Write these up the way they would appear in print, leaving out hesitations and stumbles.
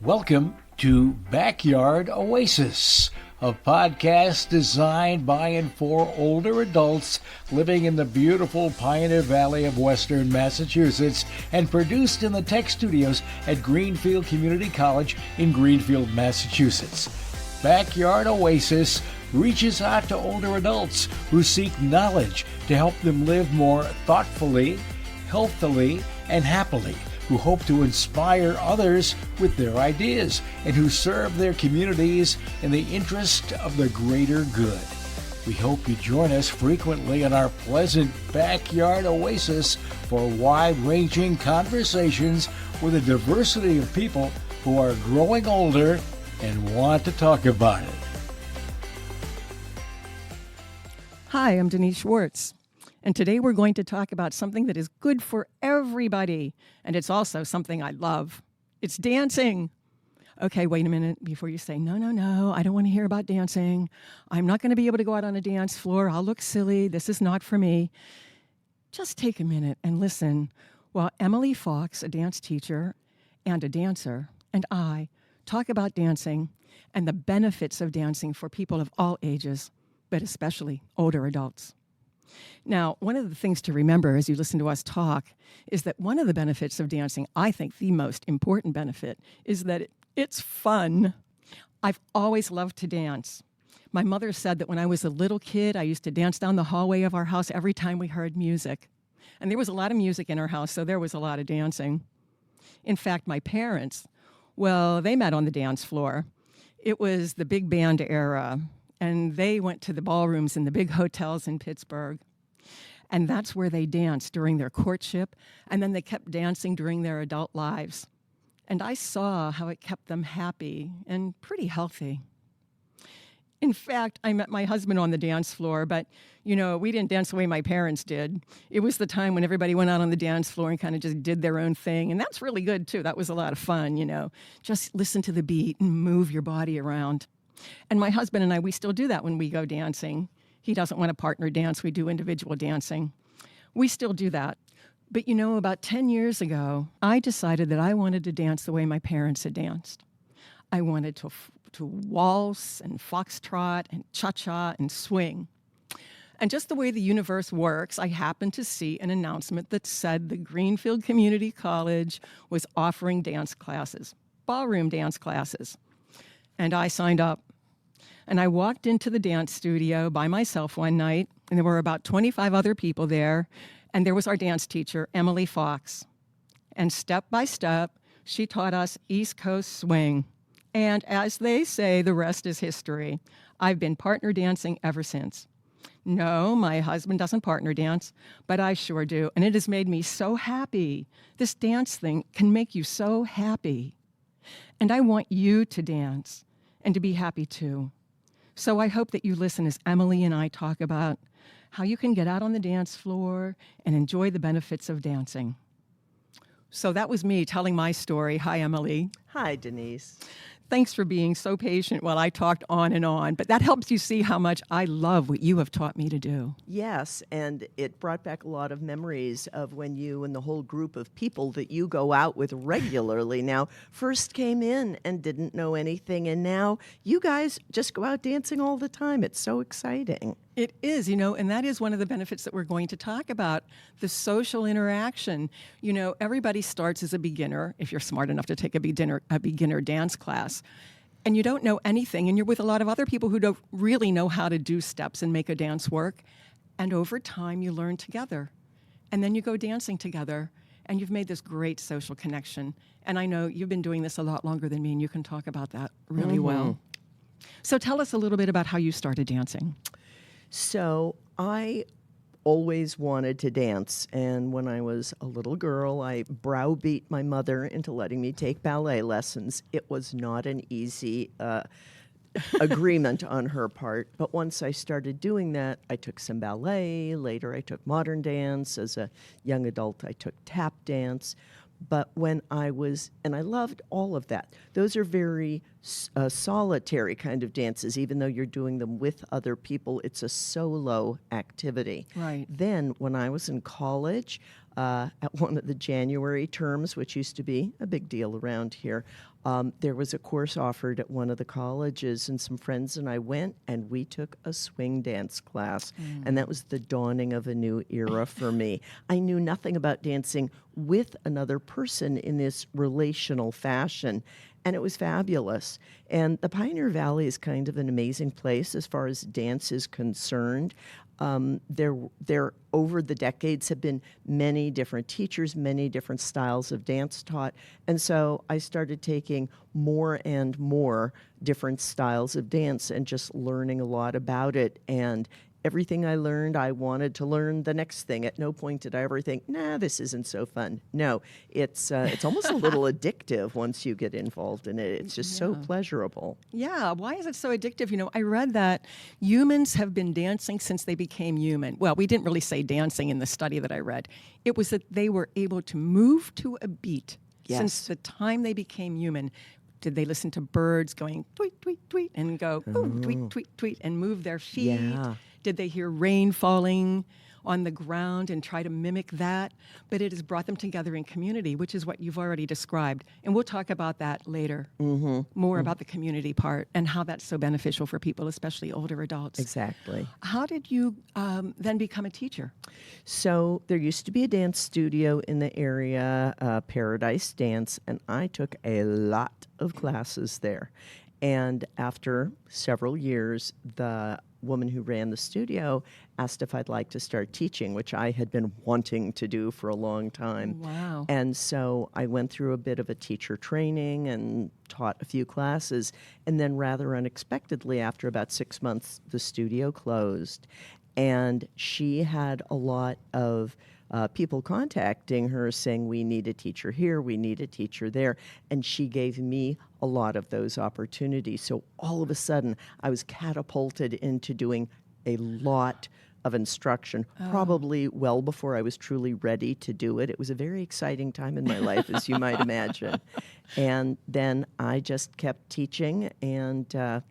Welcome to Backyard Oasis, a podcast designed by and for older adults living in the beautiful Pioneer Valley of Western Massachusetts and produced in the tech studios at Greenfield Community College in Greenfield, Massachusetts. Backyard Oasis reaches out to older adults who seek knowledge to help them live more thoughtfully, healthily, and happily, who hope to inspire others with their ideas, and who serve their communities in the interest of the greater good. We hope you join us frequently in our pleasant backyard oasis for wide-ranging conversations with a diversity of people who are growing older and want to talk about it. Hi, I'm Denise Schwartz. And today we're going to talk about something that is good for everybody. And it's also something I love. It's dancing. Okay, wait a minute before you say, no, I don't want to hear about dancing. I'm not going to be able to go out on a dance floor. I'll look silly. This is not for me. Just take a minute and listen while Emily Fox, a dance teacher and a dancer, and I talk about dancing and the benefits of dancing for people of all ages, but especially older adults. Now, one of the things to remember as you listen to us talk is that one of the benefits of dancing, I think the most important benefit, is that it's fun. I've always loved to dance. My mother said that when I was a little kid, I used to dance down the hallway of our house every time we heard music. And there was a lot of music in our house, so there was a lot of dancing. In fact, my parents, well, they met on the dance floor. It was the big band era. And they went to the ballrooms in the big hotels in Pittsburgh. And that's where they danced during their courtship. And then they kept dancing during their adult lives. And I saw how it kept them happy and pretty healthy. In fact, I met my husband on the dance floor, but, we didn't dance the way my parents did. It was the time when everybody went out on the dance floor and kind of just did their own thing. And that's really good, too. That was a lot of fun, Just listen to the beat and move your body around. And my husband and I, we still do that when we go dancing. He doesn't want a partner dance. We do individual dancing. We still do that. But about 10 years ago, I decided that I wanted to dance the way my parents had danced. I wanted to waltz and foxtrot and cha-cha and swing. And just the way the universe works, I happened to see an announcement that said the Greenfield Community College was offering dance classes, ballroom dance classes. And I signed up. And I walked into the dance studio by myself one night, and there were about 25 other people there, and there was our dance teacher, Emily Fox. And step by step, she taught us East Coast swing. And as they say, the rest is history. I've been partner dancing ever since. No, my husband doesn't partner dance, but I sure do, and it has made me so happy. This dance thing can make you so happy. And I want you to dance and to be happy too. So I hope that you listen as Emily and I talk about how you can get out on the dance floor and enjoy the benefits of dancing. So that was me telling my story. Hi, Emily. Hi, Denise. Thanks for being so patient while I talked on, but that helps you see how much I love what you have taught me to do. Yes, and it brought back a lot of memories of when you and the whole group of people that you go out with regularly now first came in and didn't know anything, and now you guys just go out dancing all the time. It's so exciting. It is, and that is one of the benefits that we're going to talk about, the social interaction. Everybody starts as a beginner, if you're smart enough to take a beginner dance class, and you don't know anything, and you're with a lot of other people who don't really know how to do steps and make a dance work, and over time you learn together, and then you go dancing together, and you've made this great social connection. And I know you've been doing this a lot longer than me, and you can talk about that really well. So tell us a little bit about how you started dancing. So I always wanted to dance, and when I was a little girl, I browbeat my mother into letting me take ballet lessons. It was not an easy agreement on her part, but once I started doing that, I took some ballet. Later, I took modern dance. As a young adult, I took tap dance. But when I was, and I loved all of that. Those are very solitary kind of dances, even though you're doing them with other people. It's a solo activity. Right. Then when I was in college, at one of the January terms, which used to be a big deal around here, There was a course offered at one of the colleges, and some friends and I went, and we took a swing dance class. And that was the dawning of a new era for me. I knew nothing about dancing with another person in this relational fashion, and it was fabulous. And the Pioneer Valley is kind of an amazing place as far as dance is concerned. There over the decades have been many different teachers, many different styles of dance taught, and so I started taking more and more different styles of dance and just learning a lot about it. And everything I learned, I wanted to learn the next thing. At no point did I ever think, nah, this isn't so fun. No, it's almost a little addictive once you get involved in it. It's just so pleasurable. Yeah, why is it so addictive? You know, I read that humans have been dancing since they became human. Well, we didn't really say dancing in the study that I read. It was that they were able to move to a beat since the time they became human. Did they listen to birds going tweet, tweet, tweet, and go tweet, tweet, tweet, and move their feet? Yeah. Did they hear rain falling on the ground and try to mimic that? But it has brought them together in community, which is what you've already described. And we'll talk about that later, more about the community part and how that's so beneficial for people, especially older adults. Exactly. How did you then become a teacher? So there used to be a dance studio in the area, Paradise Dance, and I took a lot of classes there. And after several years, the woman who ran the studio asked if I'd like to start teaching, which I had been wanting to do for a long time. Wow. And so I went through a bit of a teacher training and taught a few classes. And then rather unexpectedly, after about 6 months, the studio closed. And she had a lot of people contacting her saying, we need a teacher here, we need a teacher there. And she gave me a lot of those opportunities. So all of a sudden, I was catapulted into doing a lot of instruction, probably well before I was truly ready to do it. It was a very exciting time in my life, as you might imagine. And then I just kept teaching, and I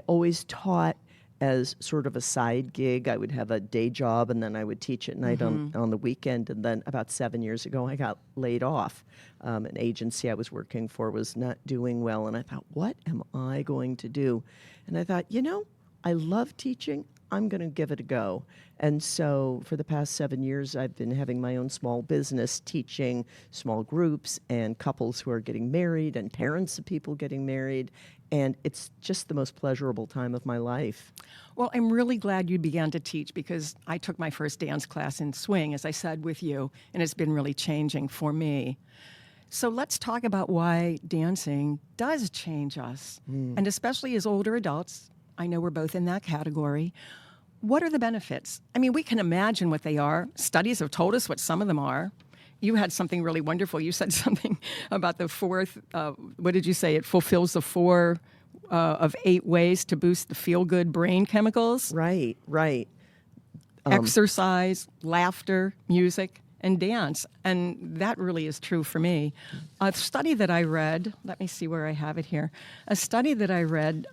always taught as sort of a side gig. I would have a day job, and then I would teach at night on the weekend. And then about 7 years ago, I got laid off. An agency I was working for was not doing well, and I thought, what am I going to do? And I thought, I love teaching. I'm going to give it a go. And so for the past 7 years, I've been having my own small business, teaching small groups and couples who are getting married and parents of people getting married. And it's just the most pleasurable time of my life. Well, I'm really glad you began to teach, because I took my first dance class in swing, as I said, with you, and it's been really changing for me. So let's talk about why dancing does change us, and especially as older adults. I know we're both in that category. What are the benefits? I mean, we can imagine what they are. Studies have told us what some of them are. You had something really wonderful. You said something about the fourth, what did you say? It fulfills the 4 of 8 ways to boost the feel-good brain chemicals. Right. Exercise, laughter, music, and dance. And that really is true for me. A study that I read, let me see where I have it here. A study that I read,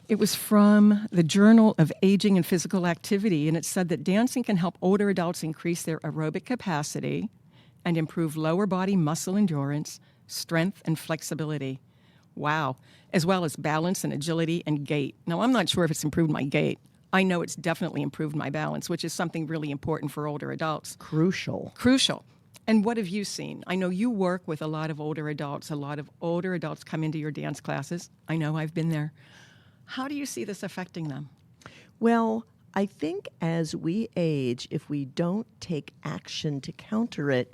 it was from the Journal of Aging and Physical Activity, and it said that dancing can help older adults increase their aerobic capacity and improve lower body muscle endurance, strength, and flexibility. Wow. As well as balance and agility and gait. Now, I'm not sure if it's improved my gait. I know it's definitely improved my balance, which is something really important for older adults. Crucial. And what have you seen? I know you work with a lot of older adults. A lot of older adults come into your dance classes. I know, I've been there. How do you see this affecting them? Well, I think as we age, if we don't take action to counter it,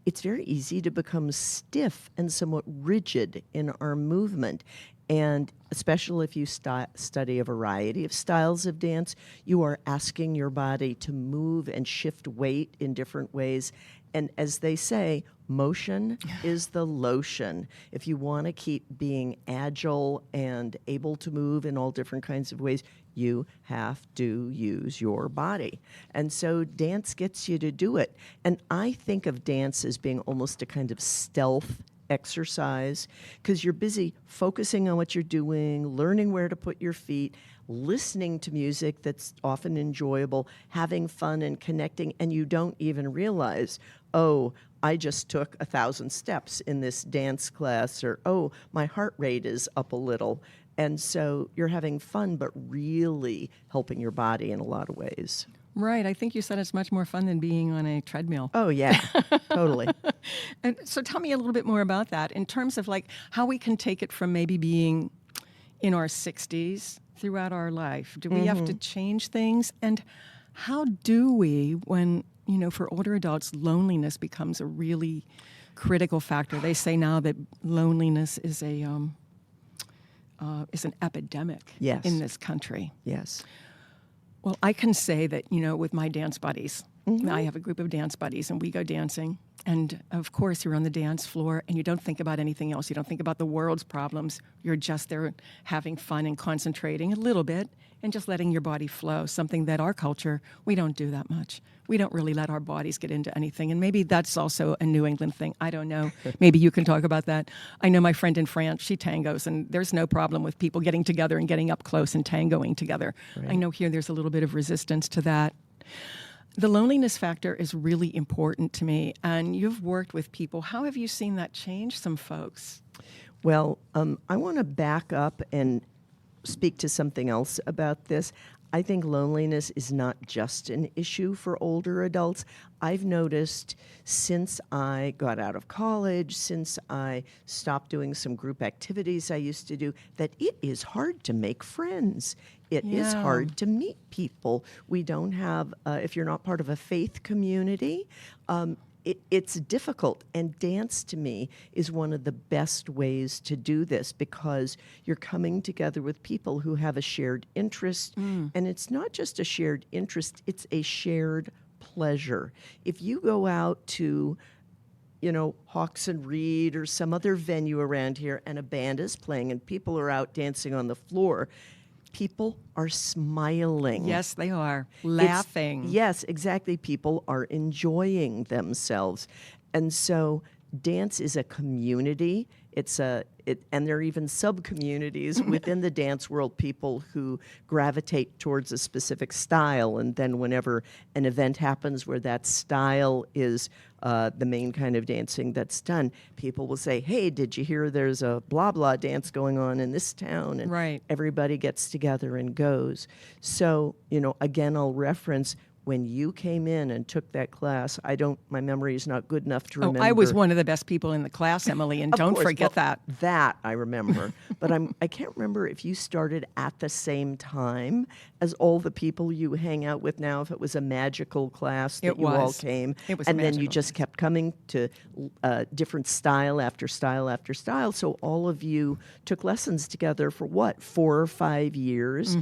it's very easy to become stiff and somewhat rigid in our movement. And especially if you study a variety of styles of dance, you are asking your body to move and shift weight in different ways. And as they say, motion is the lotion. If you want to keep being agile and able to move in all different kinds of ways, you have to use your body. And so dance gets you to do it. And I think of dance as being almost a kind of stealth exercise, because you're busy focusing on what you're doing, learning where to put your feet, listening to music that's often enjoyable, having fun and connecting, and you don't even realize, oh, I just took 1,000 steps in this dance class, or, oh, my heart rate is up a little. And so you're having fun, but really helping your body in a lot of ways. Right. I think you said it's much more fun than being on a treadmill. Oh, yeah, totally. And so tell me a little bit more about that in terms of like how we can take it from maybe being in our 60s throughout our life. Do we have to change things? And how do we, when, for older adults, loneliness becomes a really critical factor? They say now that loneliness is an epidemic in this country. Yes. Well, I can say that, with my dance buddies, I have a group of dance buddies and we go dancing. And of course, you're on the dance floor and you don't think about anything else. You don't think about the world's problems. You're just there having fun and concentrating a little bit and just letting your body flow, something that our culture, we don't do that much. We don't really let our bodies get into anything. And maybe that's also a New England thing. I don't know. Maybe you can talk about that. I know my friend in France, she tangos, and there's no problem with people getting together and getting up close and tangoing together. Right. I know here there's a little bit of resistance to that. The loneliness factor is really important to me, and you've worked with people. How have you seen that change some folks? Well, I want to back up and speak to something else about this. I think loneliness is not just an issue for older adults. I've noticed since I got out of college, since I stopped doing some group activities I used to do, that it is hard to make friends. It is hard to meet people. We don't have, if you're not part of a faith community, it's difficult. And dance, to me, is one of the best ways to do this because you're coming together with people who have a shared interest. And it's not just a shared interest, it's a shared pleasure. If you go out to, Hawks and Reed or some other venue around here and a band is playing and people are out dancing on the floor, people are smiling. Yes, they are. Laughing. Yes, exactly. People are enjoying themselves. And so dance is a community. And there are even sub-communities within the dance world, people who gravitate towards a specific style. And then whenever an event happens where that style is the main kind of dancing that's done, people will say, hey, did you hear there's a blah, blah dance going on in this town? And everybody gets together and goes. So, again, I'll reference when you came in and took that class, my memory is not good enough to remember. I was one of the best people in the class, Emily, and don't forget that. That I remember. But I can't remember if you started at the same time as all the people you hang out with now, if it was a magical class that you all came. It was and then you magical. just kept coming to different style after style after style. So all of you took lessons together for 4 or 5 years.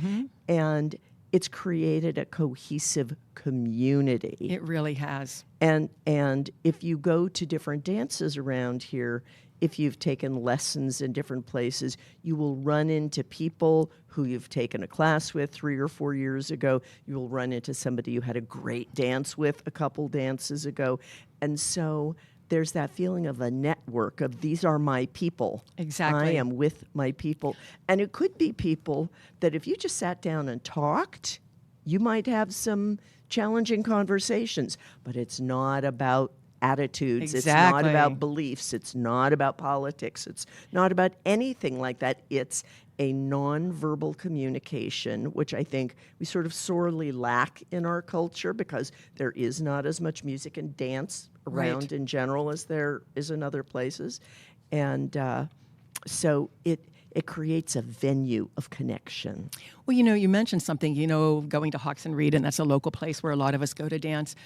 And it's created a cohesive community. It really has. And if you go to different dances around here, if you've taken lessons in different places, you will run into people who you've taken a class with 3 or 4 years ago. You will run into somebody you had a great dance with a couple dances ago. And so there's that feeling of a network of these are my people. Exactly. I am with my people. And it could be people that if you just sat down and talked, you might have some challenging conversations. But it's not about attitudes. Exactly. It's not about beliefs. It's not about politics. It's not about anything like that. It's a nonverbal communication, which I think we sort of sorely lack in our culture because there is not as much music and dance around in general as there is in other places. And so it creates a venue of connection. Well, you mentioned something, going to Hawks and Reed, and that's a local place where a lot of us go to dance.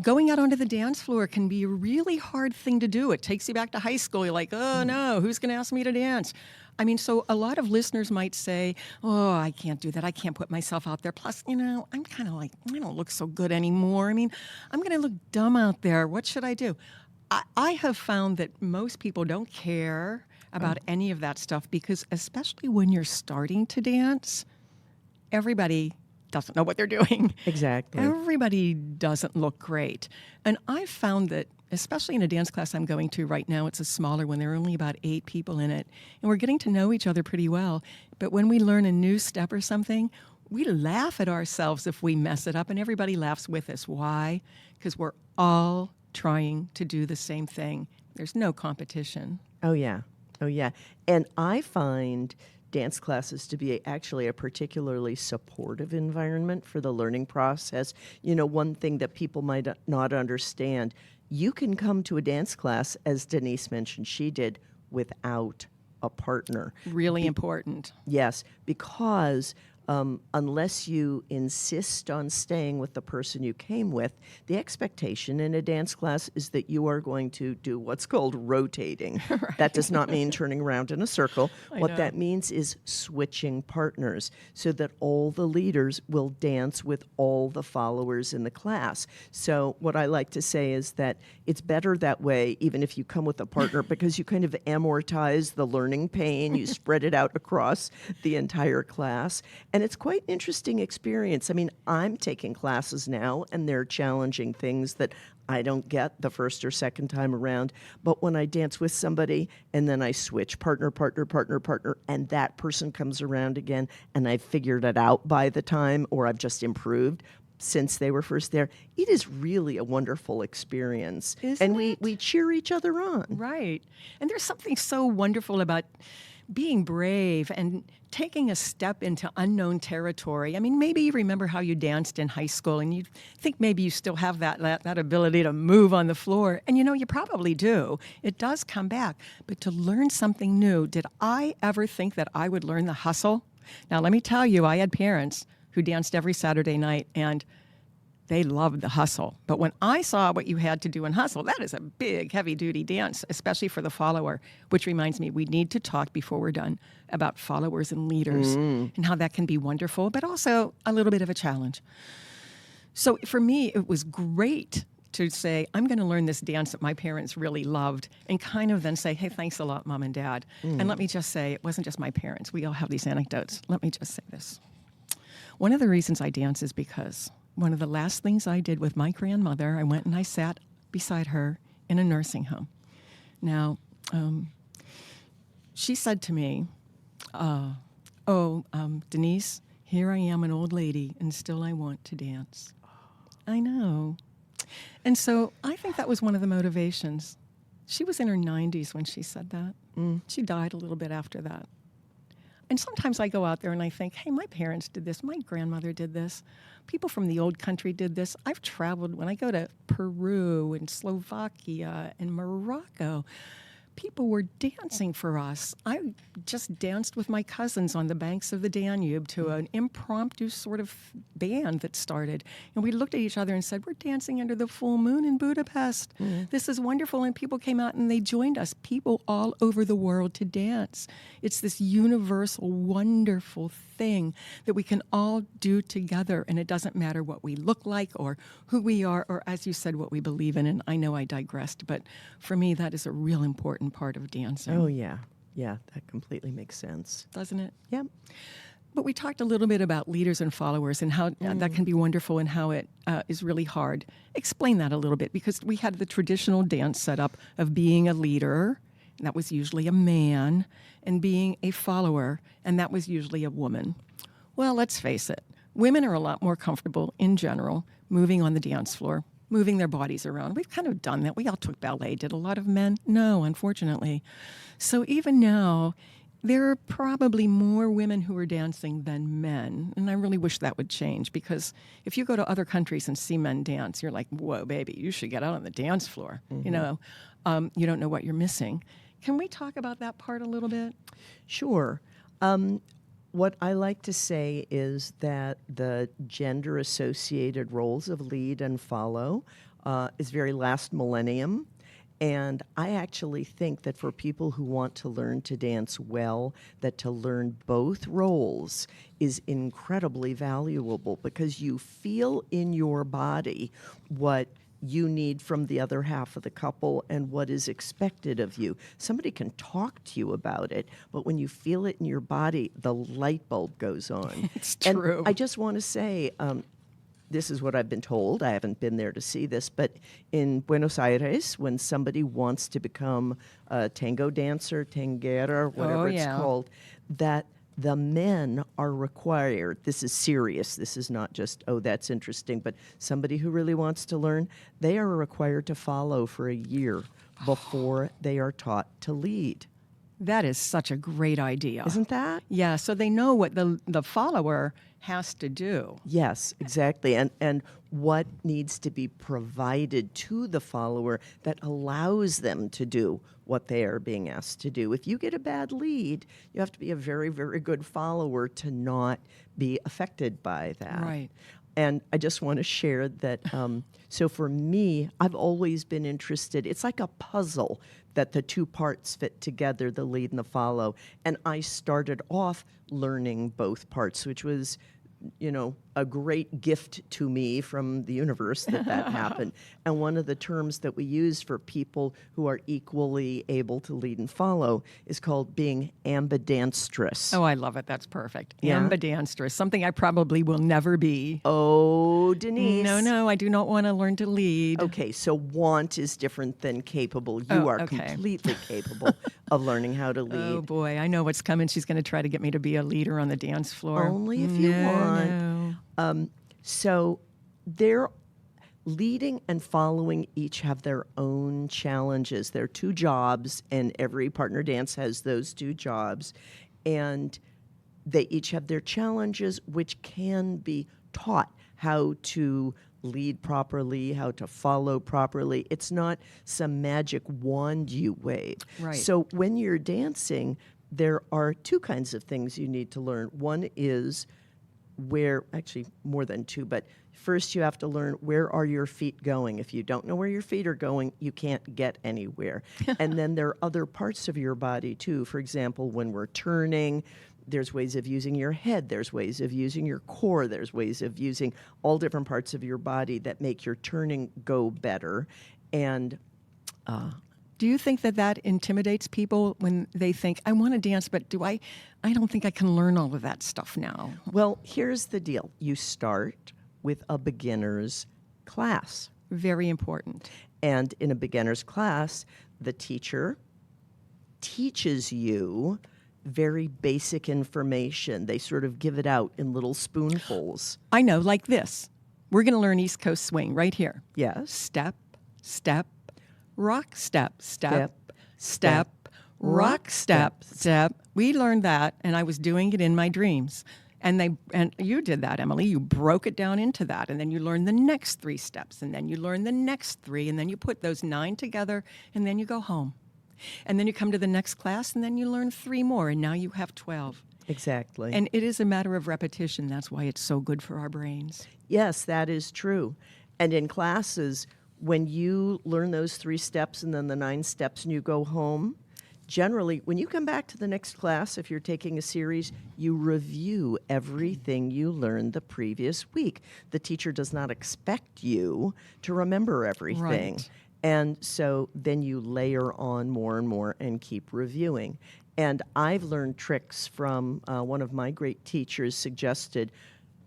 Going out onto the dance floor can be a really hard thing to do. It takes you back to high school. You're like, oh, no, who's going to ask me to dance? I mean, so a lot of listeners might say, oh, I can't do that. I can't put myself out there. Plus, I'm kind of like, I don't look so good anymore. I mean, I'm going to look dumb out there. What should I do? I have found that most people don't care about any of that stuff because especially when you're starting to dance, everybody doesn't know what they're doing. Exactly. Everybody doesn't look great. And I've found that, especially in a dance class I'm going to right now, it's a smaller one. There are only about 8 people in it. And we're getting to know each other pretty well. But when we learn a new step or something, we laugh at ourselves if we mess it up, and everybody laughs with us. Why? Because we're all trying to do the same thing. There's no competition. Oh, yeah. Oh, yeah. And I find dance classes to be actually a particularly supportive environment for the learning process. You know, one thing that people might not understand, you can come to a dance class, as Denise mentioned she did, without a partner. Really important. Yes, because unless you insist on staying with the person you came with, the expectation in a dance class is that you are going to do what's called rotating. Right. That does not mean turning around in a circle. I What know. that means is switching partners so that all the leaders will dance with all the followers in the class. So what I like to say is that it's better that way, even if you come with a partner, because you kind of amortize the learning pain, you spread it out across the entire class. And it's quite an interesting experience. I mean, I'm taking classes now, and they're challenging things that I don't get the first or second time around. But when I dance with somebody and then I switch partner, and that person comes around again, and I've figured it out by the time, or I've just improved since they were first there, it is really a wonderful experience. Isn't and it? we cheer each other on. Right. And there's something so wonderful about being brave and taking a step into unknown territory. I mean, maybe you remember how you danced in high school and you think maybe you still have that ability to move on the floor. And you know, you probably do. It does come back. But to learn something new, did I ever think that I would learn the hustle? Now, let me tell you, I had parents who danced every Saturday night, and they loved the hustle. But when I saw what you had to do in hustle, that is a big, heavy-duty dance, especially for the follower, which reminds me, we need to talk before we're done about followers and leaders and how that can be wonderful, but also a little bit of a challenge. So for me, it was great to say, I'm going to learn this dance that my parents really loved, and kind of then say, hey, thanks a lot, Mom and Dad. And let me just say, it wasn't just my parents. We all have these anecdotes. Let me just say this. One of the reasons I dance is because one of the last things I did with my grandmother, I went and I sat beside her in a nursing home. Now, she said to me, Denise, here I am, an old lady, and still I want to dance. I know. And so I think that was one of the motivations. She was in her 90s when she said that. She died a little bit after that. And sometimes I go out there and I think, hey, my parents did this, my grandmother did this, people from the old country did this. I've traveled, when I go to Peru and Slovakia and Morocco, people were dancing for us. I just danced with my cousins on the banks of the Danube to an impromptu sort of band that started. And we looked at each other and said, we're dancing under the full moon in Budapest. This is wonderful. And people came out and they joined us, people all over the world to dance. It's this universal, wonderful thing that we can all do together. And it doesn't matter what we look like or who we are or, as you said, what we believe in. And I know I digressed, but for me, that is a real important part of dancing. Oh, yeah. Yeah, that completely makes sense. Doesn't it? Yeah. But we talked a little bit about leaders and followers and how that can be wonderful and how it is really hard. Explain that a little bit, because we had the traditional dance setup of being a leader, and that was usually a man, and being a follower, and that was usually a woman. Well, let's face it. Women are a lot more comfortable in general moving on the dance floor, moving their bodies around. We've kind of done that. We all took ballet. Did a lot of men? No, unfortunately. So even now, there are probably more women who are dancing than men. And I really wish that would change, because if you go to other countries and see men dance, you're like, whoa, baby, you should get out on the dance floor. You know, you don't know what you're missing. Can we talk about that part a little bit? Sure. What I like to say is that the gender-associated roles of lead and follow is very last millennium. And I actually think that for people who want to learn to dance well, that to learn both roles is incredibly valuable, because you feel in your body what you need from the other half of the couple and what is expected of you. Somebody can talk to you about it, but when you feel it in your body, the light bulb goes on. It's true. And I just want to say, this is what I've been told. I haven't been there to see this, but in Buenos Aires, when somebody wants to become a tango dancer, tanguera, whatever it's called, that The men are required, this is serious, this is not just, oh, that's interesting, but somebody who really wants to learn, they are required to follow for a year before they are taught to lead. That is such a great idea. Isn't that? Yeah, so they know what the follower has to do. Yes, exactly. And what needs to be provided to the follower that allows them to do what they are being asked to do. If you get a bad lead, you have to be a very, very good follower to not be affected by that. Right. And I just want to share that, so for me, I've always been interested. It's like a puzzle that the two parts fit together, the lead and the follow. And I started off learning both parts, which was, a great gift to me from the universe that happened. And one of the terms that we use for people who are equally able to lead and follow is called being ambidextrous. Oh, I love it. That's perfect. Yeah? Ambidextrous, something I probably will never be. Oh, Denise. No, I do not want to learn to lead. Okay, so want is different than capable. You are completely capable of learning how to lead. Oh, boy, I know what's coming. She's going to try to get me to be a leader on the dance floor. Only if you want. No. So they're leading and following each have their own challenges. They're two jobs, and every partner dance has those two jobs. And they each have their challenges, which can be taught how to lead properly, how to follow properly. It's not some magic wand you wave. Right. So when you're dancing, there are two kinds of things you need to learn. One is actually more than two, but first you have to learn where are your feet going. If you don't know where your feet are going, you can't get anywhere. And then there are other parts of your body too. For example, when we're turning, there's ways of using your head, there's ways of using your core, there's ways of using all different parts of your body that make your turning go better. And do you think that intimidates people when they think, I want to dance, but I don't think I can learn all of that stuff now? Well, here's the deal. You start with a beginner's class. Very important. And in a beginner's class, the teacher teaches you very basic information. They sort of give it out in little spoonfuls. I know, like this. We're going to learn East Coast swing right here. Yes. Step, step, rock, step, Step, rock, step. We learned that, and I was doing it in my dreams. And you did that, Emily. You broke it down into that, and then you learned the next 3 steps, and then you learn the next 3, and then you put those 9 together, and then you go home. And then you come to the next class, and then you learn 3 more, and now you have 12. Exactly. And it is a matter of repetition. That's why it's so good for our brains. Yes, that is true. And in classes, when you learn those 3 steps and then the 9 steps and you go home, generally, when you come back to the next class, if you're taking a series, you review everything you learned the previous week. The teacher does not expect you to remember everything. Right. And so then you layer on more and more and keep reviewing. And I've learned tricks from one of my great teachers suggested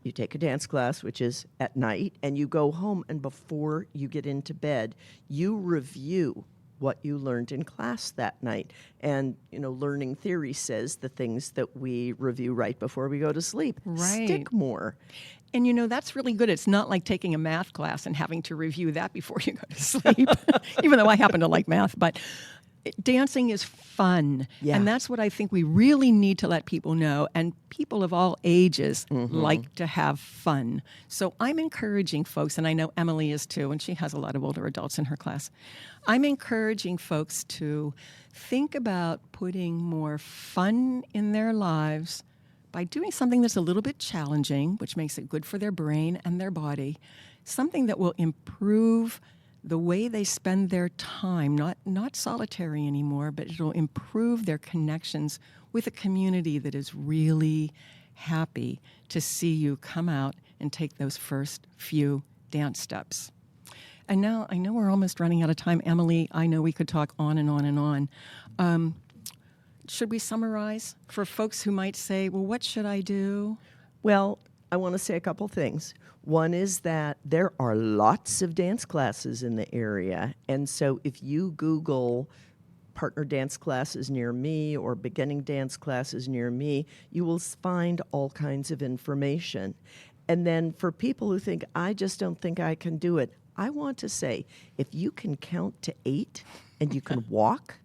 you take a dance class, which is at night, and you go home, and before you get into bed, you review what you learned in class that night. And, learning theory says the things that we review right before we go to sleep stick more. And that's really good. It's not like taking a math class and having to review that before you go to sleep, even though I happen to like math. But dancing is fun. Yeah. And that's what I think we really need to let people know. And people of all ages like to have fun. So I'm encouraging folks, and I know Emily is too, and she has a lot of older adults in her class. I'm encouraging folks to think about putting more fun in their lives by doing something that's a little bit challenging, which makes it good for their brain and their body, something that will improve the way they spend their time, not solitary anymore, but it'll improve their connections with a community that is really happy to see you come out and take those first few dance steps. And now, I know we're almost running out of time. Emily, I know we could talk on and on and on. Should we summarize for folks who might say, well, what should I do? Well, I want to say a couple things. One is that there are lots of dance classes in the area. And so if you Google partner dance classes near me or beginning dance classes near me, you will find all kinds of information. And then for people who think, I just don't think I can do it, I want to say, if you can count to 8 and you can walk,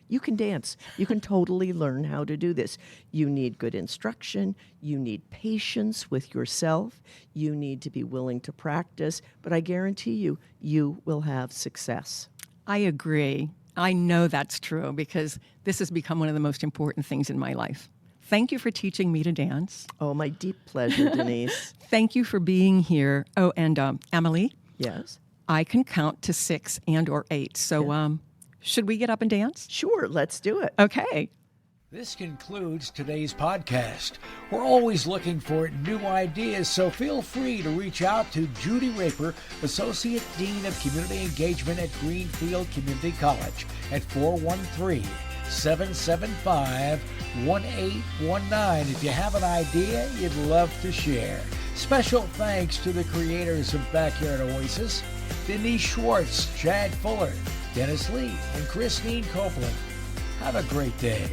you can dance. You can totally learn how to do this. You need good instruction. You need patience with yourself. You need to be willing to practice. But I guarantee you, you will have success. I agree. I know that's true because this has become one of the most important things in my life. Thank you for teaching me to dance. Oh, my deep pleasure, Denise. Thank you for being here. Oh, and Emily, Yes? I can count to 6 and or 8. So should we get up and dance? Sure, let's do it. Okay. This concludes today's podcast. We're always looking for new ideas, so feel free to reach out to Judy Raper, Associate Dean of Community Engagement at Greenfield Community College at 413-775-1819 if you have an idea you'd love to share. Special thanks to the creators of Backyard Oasis, Denise Schwartz, Chad Fuller, Dennis Lee, and Christine Copeland. Have a great day.